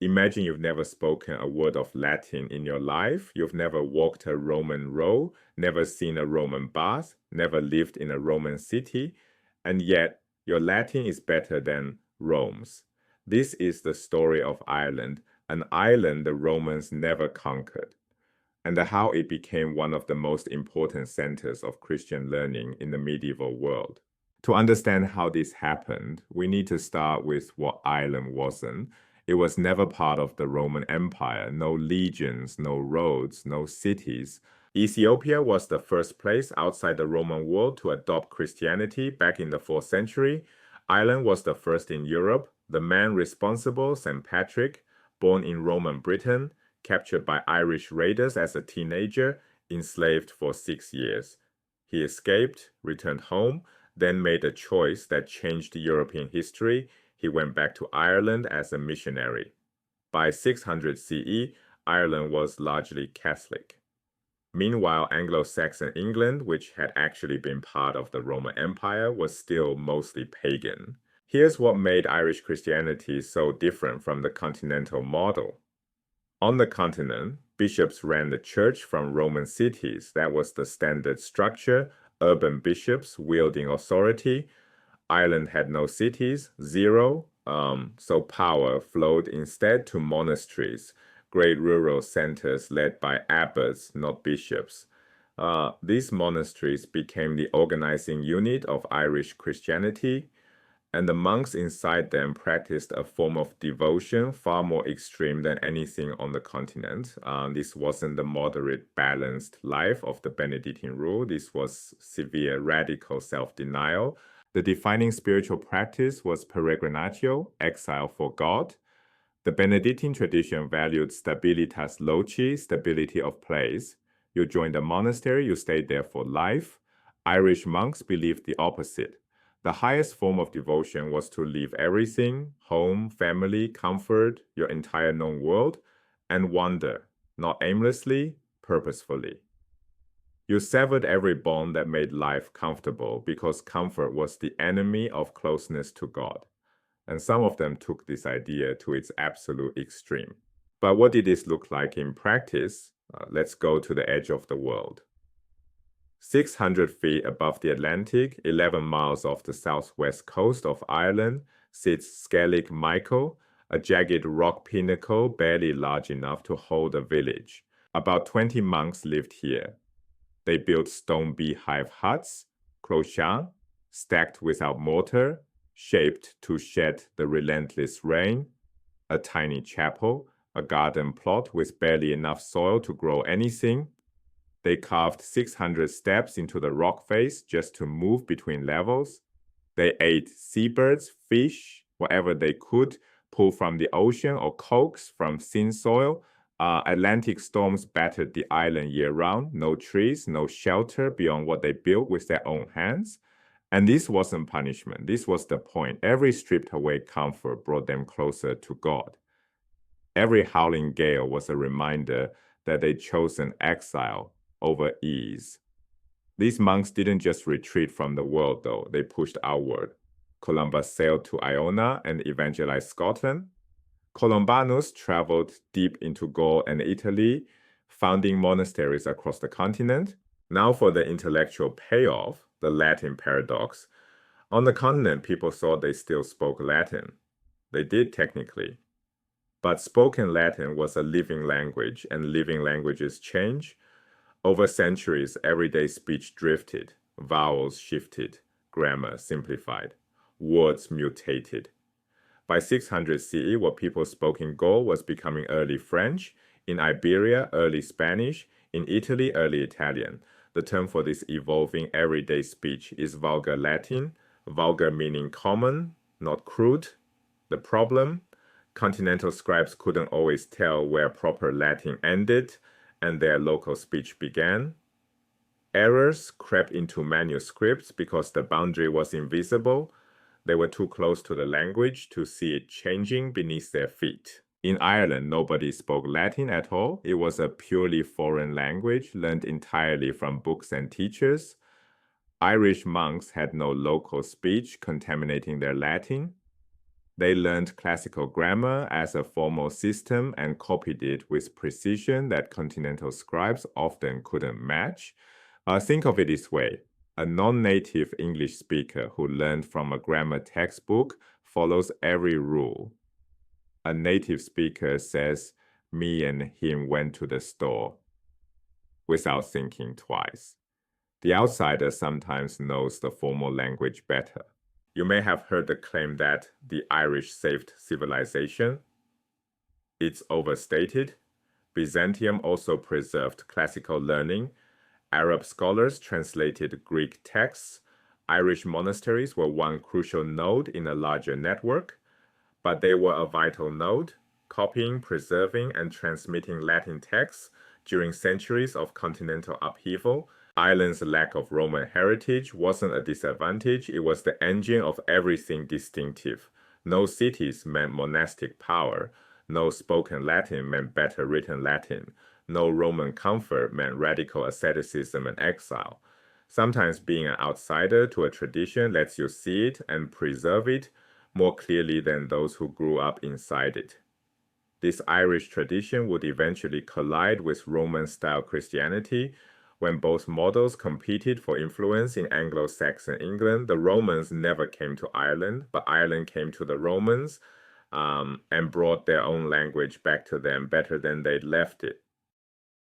Imagine you've never spoken a word of Latin in your life. You've never walked a Roman road, never seen a Roman bath, never lived in a Roman city, and yet your Latin is better than Rome's. This is the story of Ireland, an island the Romans never conquered, and how it became one of the most important centers of Christian learning in the medieval world. To understand how this happened, we need to start with what Ireland wasn't. It was never part of the Roman Empire, no legions, no roads, no cities. Ethiopia was the first place outside the Roman world to adopt Christianity back in the 4th century. Ireland was the first in Europe. The man responsible, St. Patrick, born in Roman Britain, captured by Irish raiders as a teenager, enslaved for 6 years. He escaped, returned home, then made a choice that changed European history. He went back to Ireland as a missionary. By 600 CE, Ireland was largely Catholic. Meanwhile, Anglo-Saxon England, which had actually been part of the Roman Empire, was still mostly pagan. Here's what made Irish Christianity so different from the continental model. On the continent, bishops ran the church from Roman cities. That was the standard structure, urban bishops wielding authority. Ireland had no cities, zero, so power flowed instead to monasteries, great rural centers led by abbots, not bishops. These monasteries became the organizing unit of Irish Christianity, and the monks inside them practiced a form of devotion far more extreme than anything on the continent. This wasn't the moderate, balanced life of the Benedictine rule. This was severe, radical self-denial. The defining spiritual practice was Peregrinatio, exile for God. The Benedictine tradition valued stabilitas loci, stability of place. You joined a monastery, you stayed there for life. Irish monks believed the opposite. The highest form of devotion was to leave everything, home, family, comfort, your entire known world, and wander, not aimlessly, purposefully. You severed every bond that made life comfortable because comfort was the enemy of closeness to God. And some of them took this idea to its absolute extreme. But what did this look like in practice? Let's go to the edge of the world. 600 feet above the Atlantic, 11 miles off the southwest coast of Ireland, sits Skellig Michael, a jagged rock pinnacle barely large enough to hold a village. About 20 monks lived here. They built stone beehive huts, clochants, stacked without mortar, shaped to shed the relentless rain, a tiny chapel, a garden plot with barely enough soil to grow anything. They carved 600 steps into the rock face just to move between levels. They ate seabirds, fish, whatever they could pull from the ocean or coax from thin soil. Atlantic storms battered the island year-round. No trees, no shelter beyond what they built with their own hands. And this wasn't punishment. This was the point. Every stripped away comfort brought them closer to God. Every howling gale was a reminder that they'd chosen exile over ease. These monks didn't just retreat from the world, though. They pushed outward. Columbus sailed to Iona and evangelized Scotland. Columbanus traveled deep into Gaul and Italy, founding monasteries across the continent. Now for the intellectual payoff, the Latin paradox. On the continent, people thought they still spoke Latin. They did technically. But spoken Latin was a living language, and living languages change. Over centuries, everyday speech drifted, vowels shifted, grammar simplified, words mutated. By 600 CE, what people spoke in Gaul was becoming early French, in Iberia, early Spanish, in Italy, early Italian. The term for this evolving everyday speech is vulgar Latin, vulgar meaning common, not crude. The problem? Continental scribes couldn't always tell where proper Latin ended and their local speech began. Errors crept into manuscripts because the boundary was invisible. They were too close to the language to see it changing beneath their feet. In Ireland, nobody spoke Latin at all. It was a purely foreign language, learned entirely from books and teachers. Irish monks had no local speech contaminating their Latin. They learned classical grammar as a formal system and copied it with precision that continental scribes often couldn't match. Think of it this way. A non-native English speaker who learned from a grammar textbook follows every rule. A native speaker says, "Me and him went to the store," without thinking twice. The outsider sometimes knows the formal language better. You may have heard the claim that the Irish saved civilization. It's overstated. Byzantium also preserved classical learning. Arab scholars translated Greek texts. Irish monasteries were one crucial node in a larger network, but they were a vital node, copying, preserving, and transmitting Latin texts during centuries of continental upheaval. Ireland's lack of Roman heritage wasn't a disadvantage, it was the engine of everything distinctive. No cities meant monastic power. No spoken Latin meant better written Latin. No Roman comfort meant radical asceticism and exile. Sometimes being an outsider to a tradition lets you see it and preserve it more clearly than those who grew up inside it. This Irish tradition would eventually collide with Roman-style Christianity. When both models competed for influence in Anglo-Saxon England, the Romans never came to Ireland, but Ireland came to the Romans and brought their own language back to them better than they'd left it.